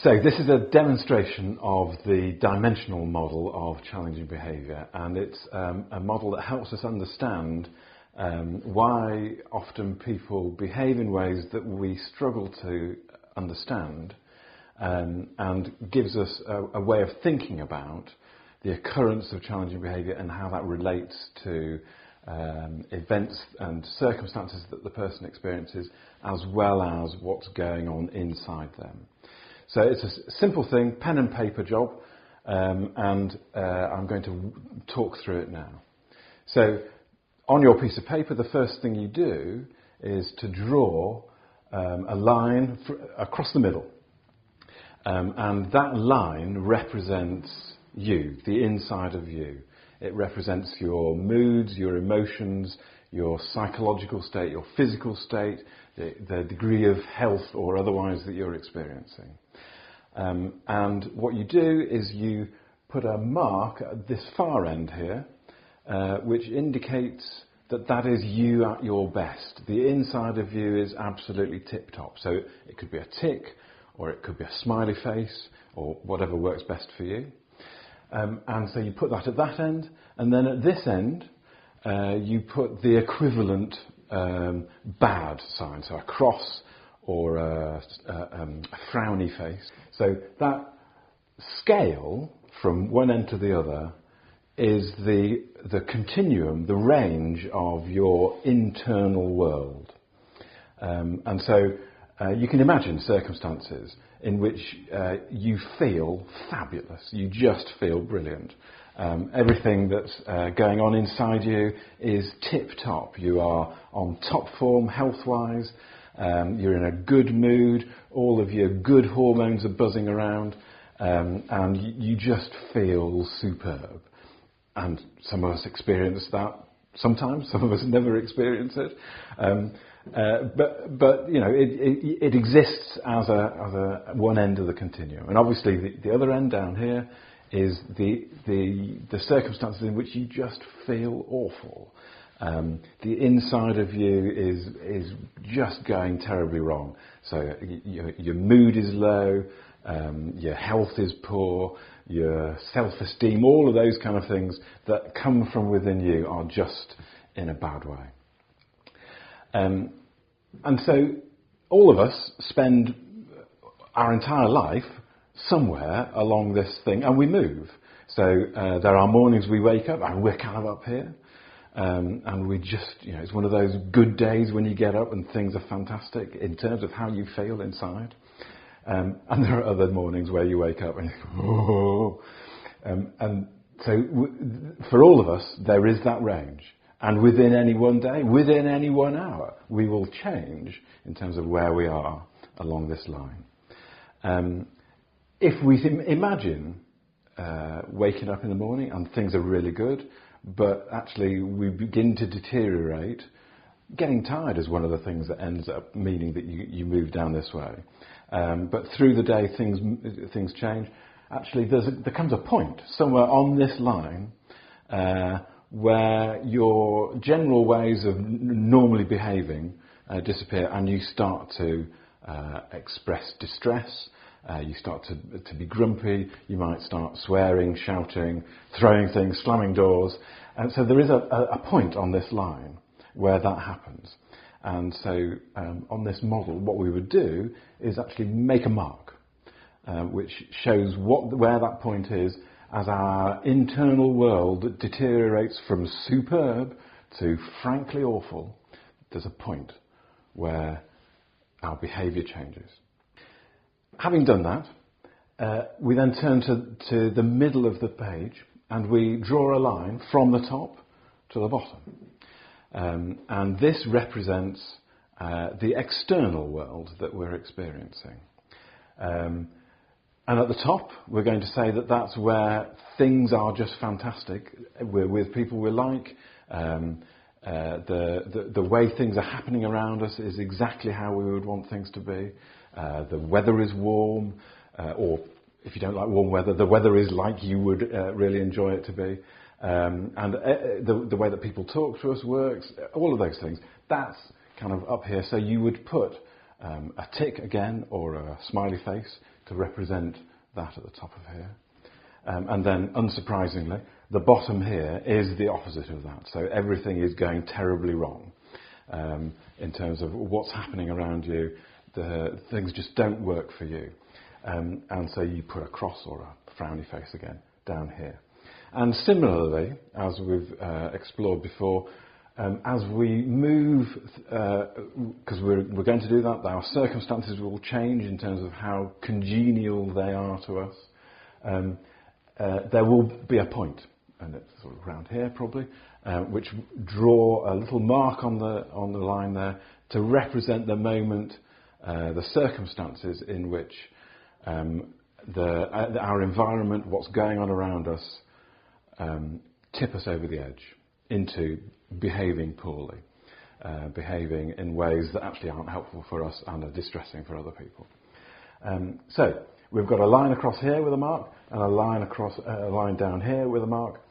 So this is a demonstration of the dimensional model of challenging behaviour, and it's a model that helps us understand why often people behave in ways that we struggle to understand, and gives us a way of thinking about the occurrence of challenging behaviour and how that relates to events and circumstances that the person experiences, as well as what's going on inside them. So it's a simple thing, pen and paper job, and I'm going to talk through it now. So on your piece of paper, the first thing you do is to draw a line across the middle, and that line represents you, the inside of you. It represents your moods, your emotions, your psychological state, your physical state, the degree of health or otherwise that you're experiencing. And what you do is you put a mark at this far end here, which indicates that that is you at your best. The inside of you is absolutely tip-top. So it could be a tick, or it could be a smiley face, or whatever works best for you. And so you put that at that end, and then at this end, you put the equivalent bad sign, so a cross or a frowny face. So that scale from one end to the other is the continuum, the range of your internal world. And so you can imagine circumstances in which you feel fabulous, you just feel brilliant. Everything that's going on inside you is tip-top. You are on top form health-wise, you're in a good mood, all of your good hormones are buzzing around, and you just feel superb. And some of us experience that sometimes, some of us never experience it. But you know, it exists as a one end of the continuum. And obviously the other end down here is the circumstances in which you just feel awful. The inside of you is just going terribly wrong. So your mood is low, your health is poor, your self-esteem, all of those kind of things that come from within you are just in a bad way. And so all of us spend our entire life somewhere along this thing, and we move. So there are mornings we wake up and we're kind of up here, and we just, you know, it's one of those good days when you get up and things are fantastic in terms of how you feel inside. And there are other mornings where you wake up and you go, oh. And so for all of us, there is that range. And within any one day, within any 1 hour, we will change in terms of where we are along this line. If we imagine waking up in the morning and things are really good, but actually we begin to deteriorate, getting tired is one of the things that ends up meaning that you move down this way. But through the day things change. Actually there comes a point somewhere on this line where your general ways of normally behaving disappear, and you start to express distress, you start to be grumpy, you might start swearing, shouting, throwing things, slamming doors. And so there is a point on this line where that happens. And so on this model, what we would do is actually make a mark, which shows where that point is as our internal world deteriorates from superb to frankly awful. There's a point where our behaviour changes. Having done that, we then turn to the middle of the page and we draw a line from the top to the bottom. And this represents the external world that we're experiencing. And at the top, we're going to say that that's where things are just fantastic. We're with people we like. The way things are happening around us is exactly how we would want things to be. The weather is warm, or if you don't like warm weather, the weather is like you would really enjoy it to be. And the way that people talk to us works, all of those things. That's kind of up here. So you would put a tick again or a smiley face to represent that at the top of here. And then, unsurprisingly, the bottom here is the opposite of that. So everything is going terribly wrong in terms of what's happening around you. The things just don't work for you. And so you put a cross or a frowny face again down here. And similarly, as we've explored before, as we move, because we're going to do that, our circumstances will change in terms of how congenial they are to us. There will be a point, and it's sort of around here probably, which draw a little mark on the line there to represent the moment, the circumstances in which our environment, what's going on around us, tip us over the edge into behaving poorly, behaving in ways that actually aren't helpful for us and are distressing for other people. So we've got a line across here with a mark and a line down here with a mark.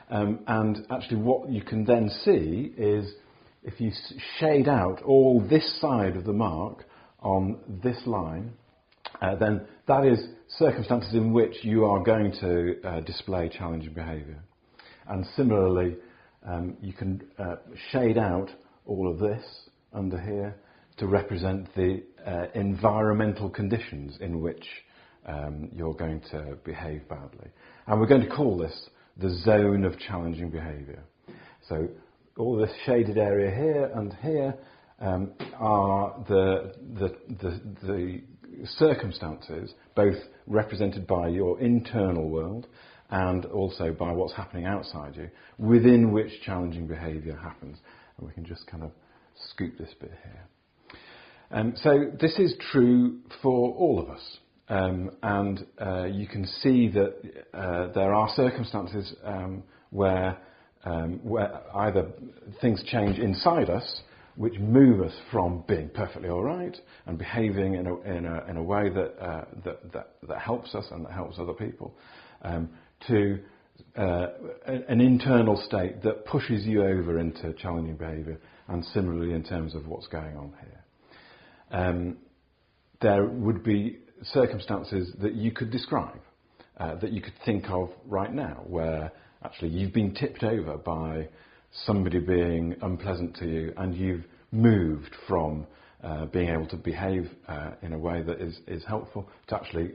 And actually what you can then see is if you shade out all this side of the mark on this line, then that is circumstances in which you are going to display challenging behaviour. And similarly, you can shade out all of this under here to represent the environmental conditions in which you're going to behave badly. And we're going to call this the zone of challenging behaviour. So all this shaded area here and here are the circumstances, both represented by your internal world and also by what's happening outside you, within which challenging behaviour happens. And we can just kind of scoop this bit here. So this is true for all of us. And you can see that there are circumstances where either things change inside us, which move us from being perfectly all right and behaving in a way that helps us and that helps other people, to an internal state that pushes you over into challenging behaviour, and similarly in terms of what's going on here. There would be circumstances that you could describe, that you could think of right now, where actually you've been tipped over by somebody being unpleasant to you, and you've moved from being able to behave in a way that is helpful to actually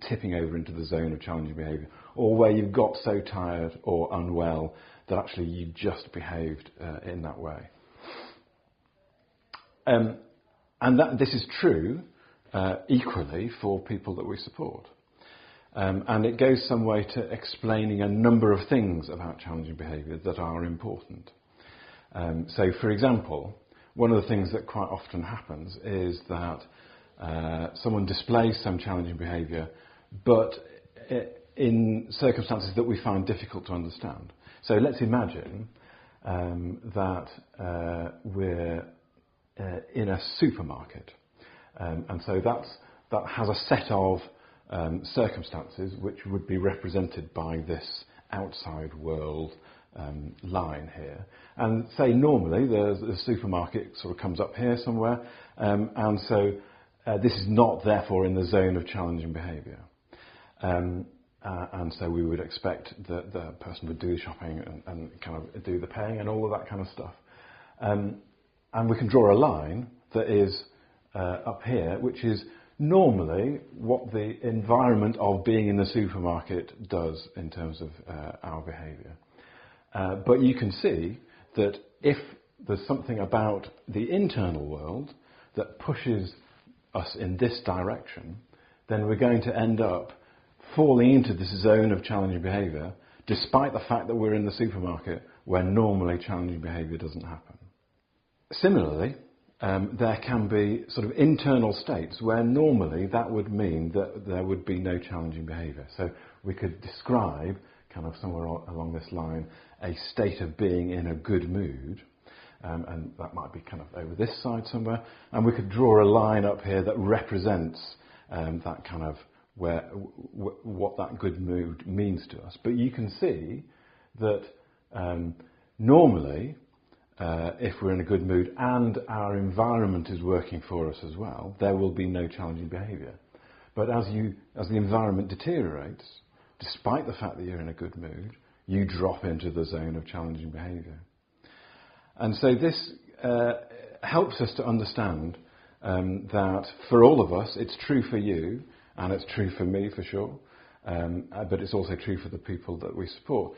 tipping over into the zone of challenging behaviour, or where you've got so tired or unwell that actually you just behaved in that way. And this is true equally for people that we support. And it goes some way to explaining a number of things about challenging behaviour that are important. So, for example, one of the things that quite often happens is that someone displays some challenging behaviour, but in circumstances that we find difficult to understand. So let's imagine that we're in a supermarket. And so that has a set of circumstances which would be represented by this outside world line here. And say normally the supermarket sort of comes up here somewhere, and so this is not therefore in the zone of challenging behaviour. And so we would expect that the person would do the shopping and kind of do the paying and all of that kind of stuff. And we can draw a line that is up here, which is normally what the environment of being in the supermarket does in terms of our behaviour. But you can see that if there's something about the internal world that pushes us in this direction, then we're going to end up falling into this zone of challenging behaviour, despite the fact that we're in the supermarket where normally challenging behaviour doesn't happen. Similarly, there can be sort of internal states where normally that would mean that there would be no challenging behaviour. So we could describe, kind of somewhere along this line, a state of being in a good mood, and that might be kind of over this side somewhere, and we could draw a line up here that represents that kind of what that good mood means to us. But you can see that normally if we're in a good mood and our environment is working for us as well, there will be no challenging behaviour. But as the environment deteriorates, despite the fact that you're in a good mood, you drop into the zone of challenging behaviour. And so this helps us to understand that for all of us, it's true for you, and it's true for me for sure, but it's also true for the people that we support.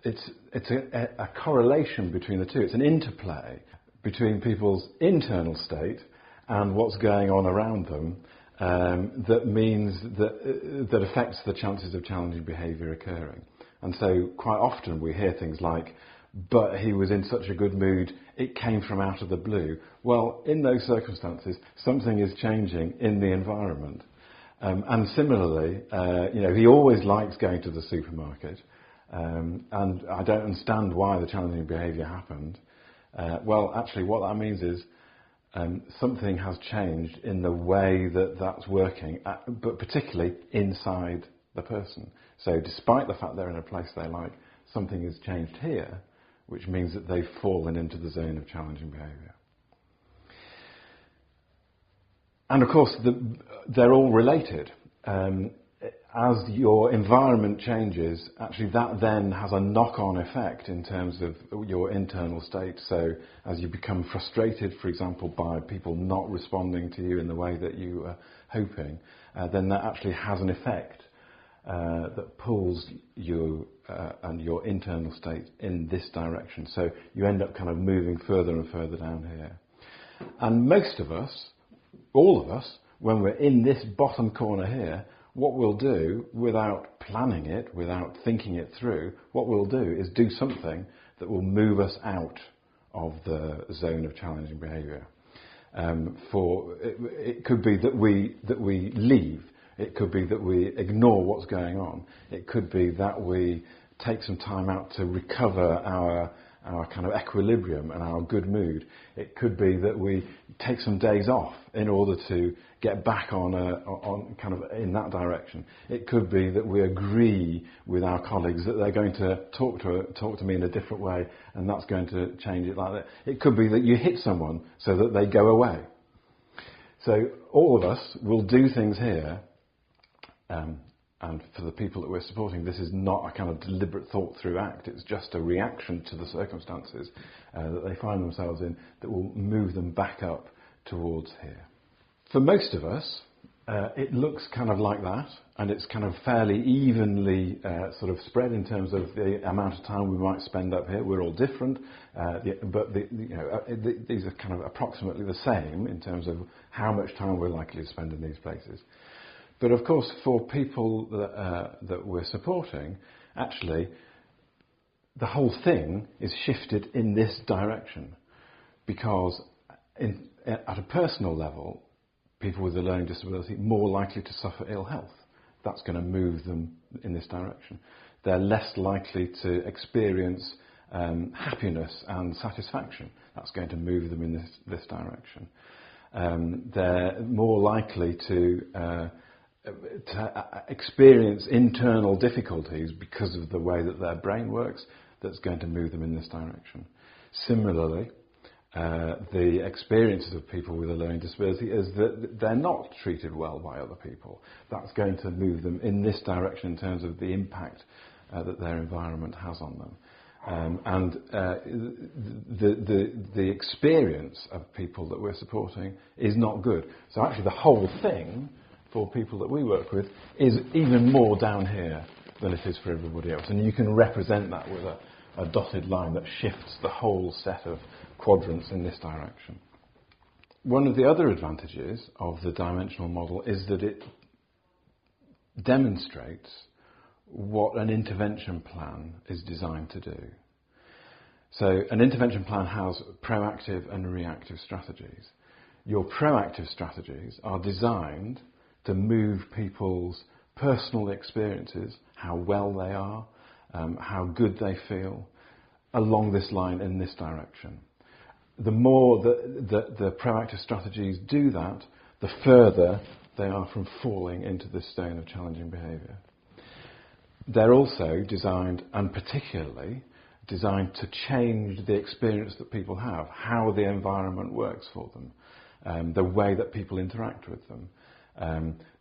It's a correlation between the two. It's an interplay between people's internal state and what's going on around them that means that affects the chances of challenging behaviour occurring. And so quite often we hear things like, but he was in such a good mood, it came from out of the blue. Well, in those circumstances, something is changing in the environment. And similarly, he always likes going to the supermarket, and I don't understand why the challenging behaviour happened. Well, actually, what that means is something has changed in the way that that's working, but particularly inside the person. So despite the fact they're in a place they like, something has changed here, which means that they've fallen into the zone of challenging behaviour. And of course, they're all related. As your environment changes, actually that then has a knock-on effect in terms of your internal state. So as you become frustrated, for example, by people not responding to you in the way that you were hoping, then that actually has an effect that pulls you and your internal state in this direction. So you end up kind of moving further and further down here. And most of us, all of us, when we're in this bottom corner here, what we'll do, without planning it, without thinking it through, what we'll do is do something that will move us out of the zone of challenging behaviour. It could be that we leave. It could be that we ignore what's going on. It could be that we take some time out to recover our kind of equilibrium and our good mood. It could be that we take some days off in order to get back on kind of in that direction. It could be that we agree with our colleagues that they're going to talk to me in a different way, and that's going to change it like that. It could be that you hit someone so that they go away. So all of us will do things here. And for the people that we're supporting, this is not a kind of deliberate thought-through act. It's just a reaction to the circumstances that they find themselves in that will move them back up towards here. For most of us, it looks kind of like that, and it's kind of fairly evenly sort of spread in terms of the amount of time we might spend up here. We're all different, but these are kind of approximately the same in terms of how much time we're likely to spend in these places. But of course, for people that we're supporting, actually, the whole thing is shifted in this direction. Because at a personal level, people with a learning disability are more likely to suffer ill health. That's going to move them in this direction. They're less likely to experience happiness and satisfaction. That's going to move them in this direction. They're more likely to experience internal difficulties because of the way that their brain works. That's going to move them in this direction. Similarly, the experiences of people with a learning disability is that they're not treated well by other people. That's going to move them in this direction in terms of the impact that their environment has on them. The experience of people that we're supporting is not good. So actually the whole thing for people that we work with is even more down here than it is for everybody else. And you can represent that with a dotted line that shifts the whole set of quadrants in this direction. One of the other advantages of the dimensional model is that it demonstrates what an intervention plan is designed to do. So an intervention plan has proactive and reactive strategies. Your proactive strategies are designed to move people's personal experiences, how well they are, how good they feel, along this line in this direction. The more that the proactive strategies do that, the further they are from falling into this zone of challenging behaviour. They're also designed, and particularly, designed to change the experience that people have, how the environment works for them, the way that people interact with them,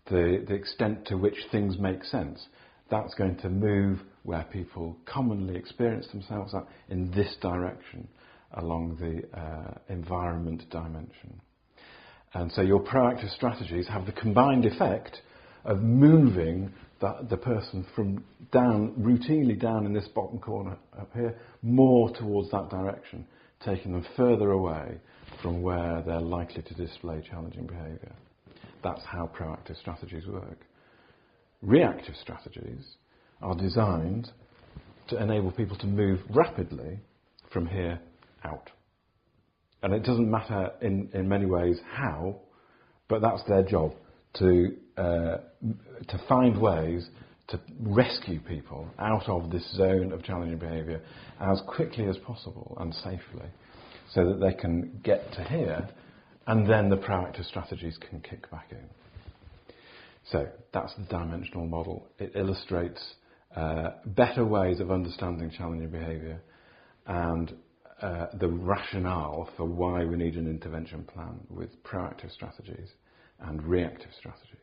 the extent to which things make sense. That's going to move where people commonly experience themselves at in this direction along the environment dimension. And so your proactive strategies have the combined effect of moving the person from routinely down in this bottom corner up here, more towards that direction, taking them further away from where they're likely to display challenging behaviour. That's how proactive strategies work. Reactive strategies are designed to enable people to move rapidly from here out. And it doesn't matter in many ways how, but that's their job, to find ways to rescue people out of this zone of challenging behaviour as quickly as possible and safely, so that they can get to here, and then the proactive strategies can kick back in. So that's the dimensional model. It illustrates better ways of understanding challenging behaviour and the rationale for why we need an intervention plan with proactive strategies and reactive strategies.